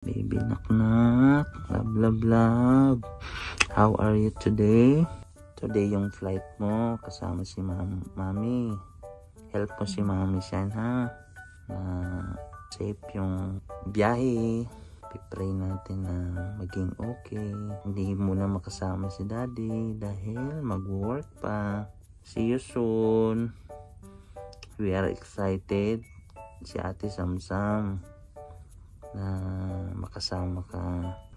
Baby knock-knock, love. How are you today? Today yung flight mo, kasama si mami. Help mo si mami siya, ha? Safe yung biyahe. Pipray natin na maging okay. Hindi muna makasama si daddy dahil mag-work pa. See you soon. We are excited. Si Ate Samsam na makasama ka.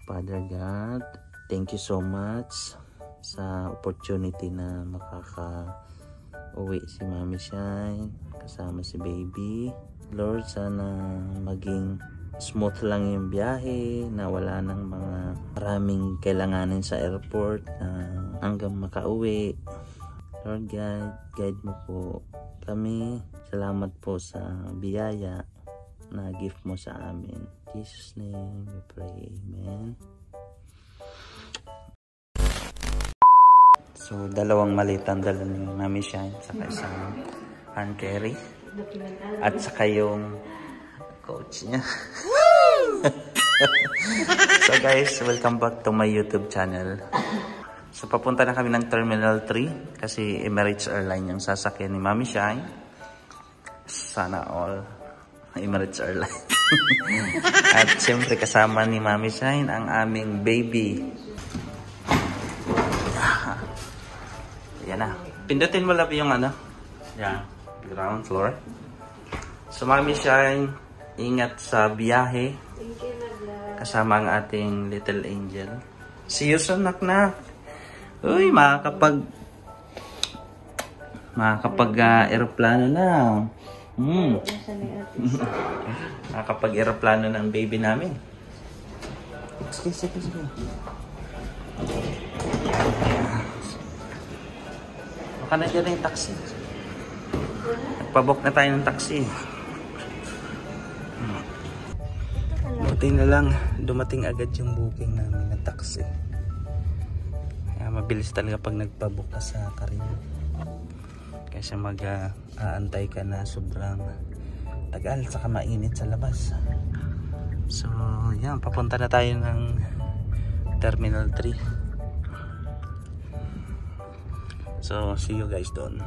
Father God, thank you so much sa opportunity na makaka-uwi si Mami Shine kasama si baby. Lord, sana maging smooth lang yung biyahe, na wala nang mga maraming kailanganin sa airport hanggang makauwi. Lord God, guide mo po kami. Salamat po sa biyaya na gift mo sa amin. In Jesus' name we pray. Amen. So, dalawang malitan dala ni Mami Shine, saka isang hand carry, at saka yung coach niya. So guys, welcome back to my YouTube channel. So, papunta na kami ng Terminal 3 kasi Emirates Airline yung sasakyan ni Mami Shine. Sana all Emirates Airline. At siyempre kasama ni Mami Shine ang aming baby. Ayan na. Pindutin mo lang yung ano. Yan. Ground floor. So Mami Shine, ingat sa biyahe. Kasama ang ating little angel. See you soon, knock-knock. Uy, makakapag aeroplano na. Makakapag aeroplano ng baby namin. Sige. Baka na dyan yung taxi. Nagpabook na tayo ng taxi. Buti na lang, dumating agad yung booking namin ng taxi. Mabilis talaga pag nagpabook ka sa Carino. Kasi mag-aantay ka na sobrang tagal, saka mainit sa labas. So yan, papunta na tayo ng Terminal 3. So see you guys doon.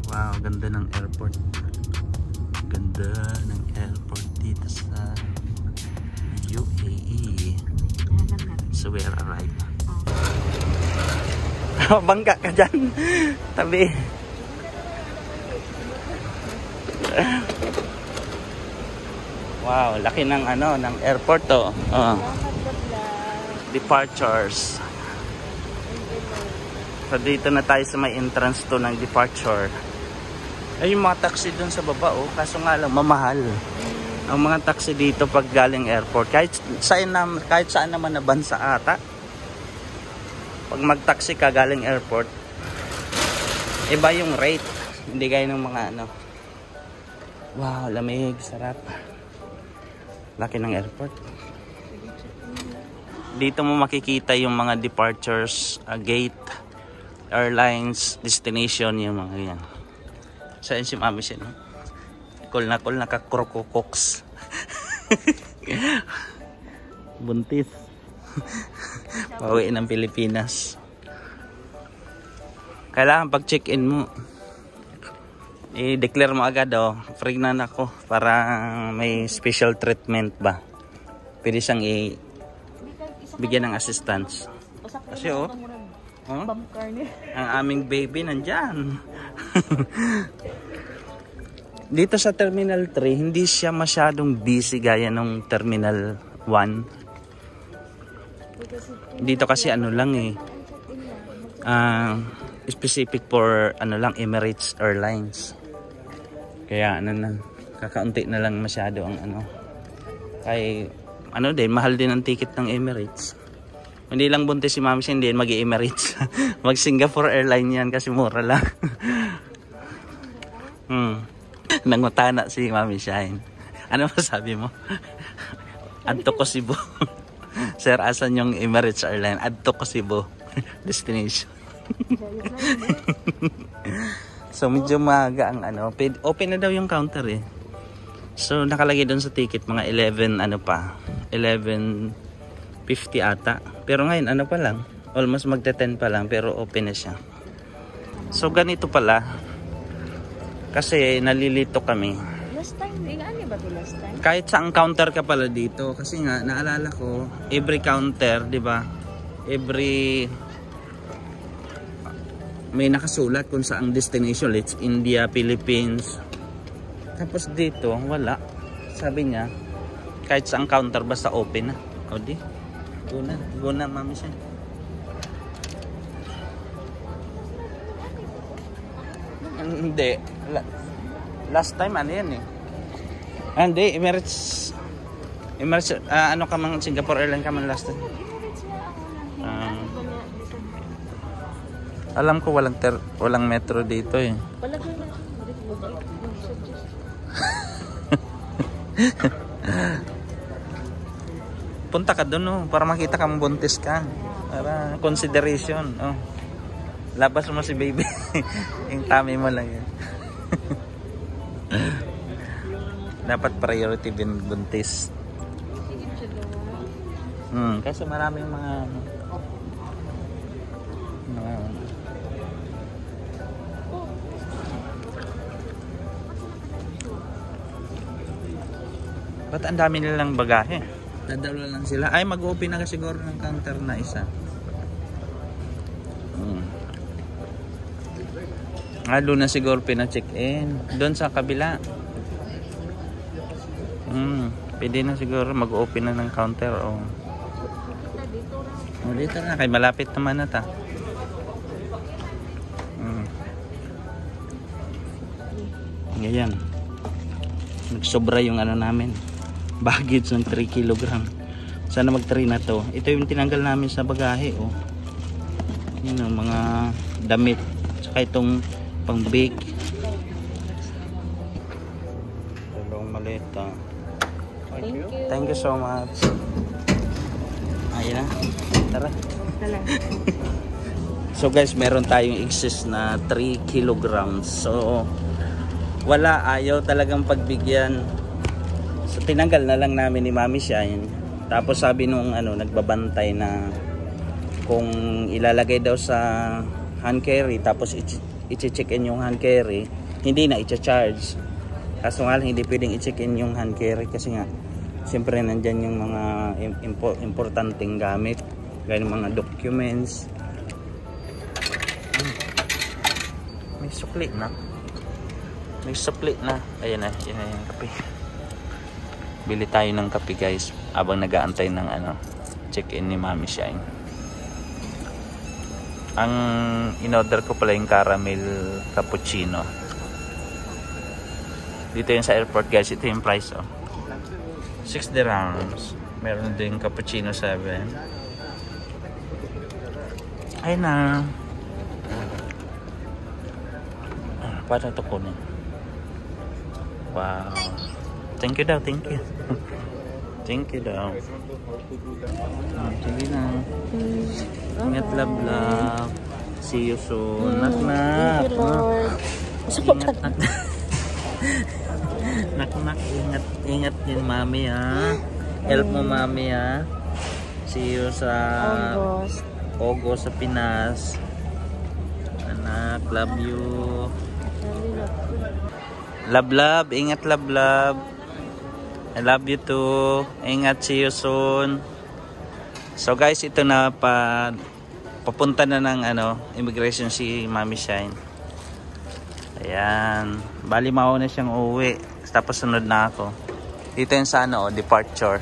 Wow, ganda ng airport. Ganda ng airport dito sa UAE. So we are arrived. Bangga ka dyan. Tabi. Wow, laki ng ng airport to. Departures. So dito na tayo sa may entrance to ng departure. Ay, yung mga taxi dun sa baba, kaso nga lang mamahal. Ang mga taxi dito pag galing airport, kahit saan naman na bansa ata, pag mag-taxi ka galing airport, iba yung rate. Hindi gaya ng mga wow, lamig, sarap. Laki ng airport. Dito mo makikita yung mga departures, gate, airlines, destination, yung mga yan. Saan si Mami siya, no? Cool na kakrokokoks. Buntis. Pauwi ng Pilipinas. Kailangan pag check-in mo, i-declare mo agad, pregnant ako, para may special treatment ba. Pwede siyang bigyan ng assistance. Kasi ang aming baby nandyan. Dito sa Terminal 3, hindi siya masyadong busy gaya nung Terminal 1. Dito kasi lang specific for Emirates Airlines. Kaya kakaunti na lang masyado ang kay mahal din ang ticket ng Emirates. Hindi lang buntis si Mami Shine, din mag-i-Emirates. Mag Singapore Airline yan kasi mura lang. Nangutana si Mami Shine. Ano masabi mo? Adto ko Cebu. Sir, asan yung Emirates Airline? Adto ko Cebu. Destination. So medyo maaga ang ano. Open na daw yung counter eh. So nakalagay doon sa ticket mga 11 ano pa. 11:50 ata. Pero ngayon ano pa lang. Almost magte-10 pa lang pero open na siya. So ganito pala. Kasi nalilito kami. Last time, ano ba ito last time? Kahit saang counter ka pala dito. Kasi nga naalala ko every counter, 'di ba? Every may nakasulat kung saang destination. It's India, Philippines. Tapos dito, wala. Sabi niya, kahit saang counter basta open na. O di, go na Mami Shine. Hindi. Last time ano yan eh. Hindi, Emirates, ano ka man, Singapore Airlines ka man last time. Alam ko walang metro dito eh. Punta ka doon oh, para makita kang buntis ka. Para consideration. Oh. Labas mo si baby. Yung tummy mo lang yan. Dapat priority din buntis. Kasi maraming mga ba't ang dami nilang bagahe? Dadalo lang sila. Ay, mag-open na siguro ng counter na isa. Doon na siguro pina-check-in. Doon sa kabila. Pwede na siguro mag-open na ng counter. Dito na. Kaya malapit naman na ta. Ganyan. Nagsobra yung ano namin. Baggage ng 3 kg. Sana mag-3 na to. Ito yung tinanggal namin sa bagahe. Oh. Yun o, mga damit. Saka itong pang-bake. Dalawang maleta. Thank you so much. Ayun na. Tara. So guys, meron tayong excess na 3 kilograms. So, wala. Ayaw talagang pagbigyan. So tinanggal na lang namin ni Mami Shine. Tapos sabi nung nagbabantay na kung ilalagay daw sa hand carry tapos i-check in yung hand carry, hindi na i-charge. Kaso nga hindi pwedeng i-check in yung hand carry kasi nga siyempre nandyan yung mga importanteng gamit, gaya ng mga documents. May sukli na. May sukli na. Ayan na, yun na yung kape. Bili tayo ng kape guys habang nag-aantay ng check-in ni Mami Shine. Ang in-order ko pala yung caramel cappuccino. Dito yun sa airport guys. Ito yung price oh. 6 dirhams. Meron din cappuccino 7. Ayun na. Paano ito kunin? Wow. Thank you daw, thank you. Thank you daw. Sige na. Ingat, love, love. See you soon. Nak-nak. Ingat, nak. Nak-nak, ingat, ingat din Mami ha. Help mo Mami ha. See you sa August sa Pinas. Anak, love you. Love, love. Ingat, love, love. I love you too. Ingat, see you soon. So guys, ito na papunta na ng immigration si Mami Shine. Ayan. Bali mauna siyang uuwi. Tapos sunod na ako. Dito yung sa departure.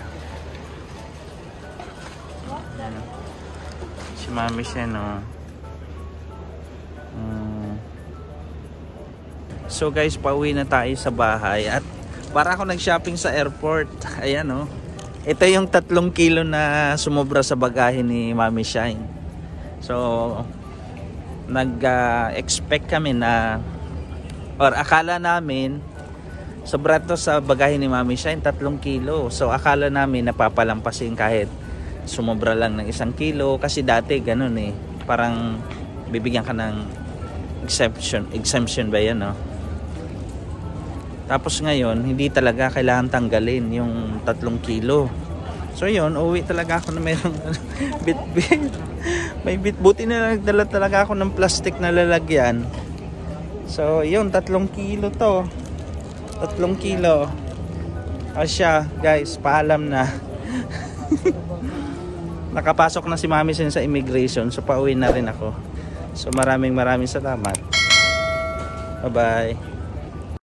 Ayan. Si Mami Shine So guys, pauwi na tayo sa bahay at para ako nag-shopping sa airport. Ayan Ito yung 3 kilo na sumobra sa bagahe ni Mami Shine. So, nag-expect kami na, or akala namin, sobra to sa bagahe ni Mami Shine, 3 kilo. So, akala namin napapalampasin kahit sumobra lang ng 1 kilo. Kasi dati ganun eh. Parang bibigyan ka ng exemption ba yan, no? Tapos ngayon, hindi talaga kailangan tanggalin yung 3 kilo. So yun, uwi talaga ako na mayroong bit-bit. May bit. Buti na nagdala talaga ako ng plastic na lalagyan. So yun, 3 kilo to. 3 kilo. O siya, guys, paalam na. Nakapasok na si Mami Shine sa immigration. So pauwi na rin ako. So maraming salamat. Bye-bye.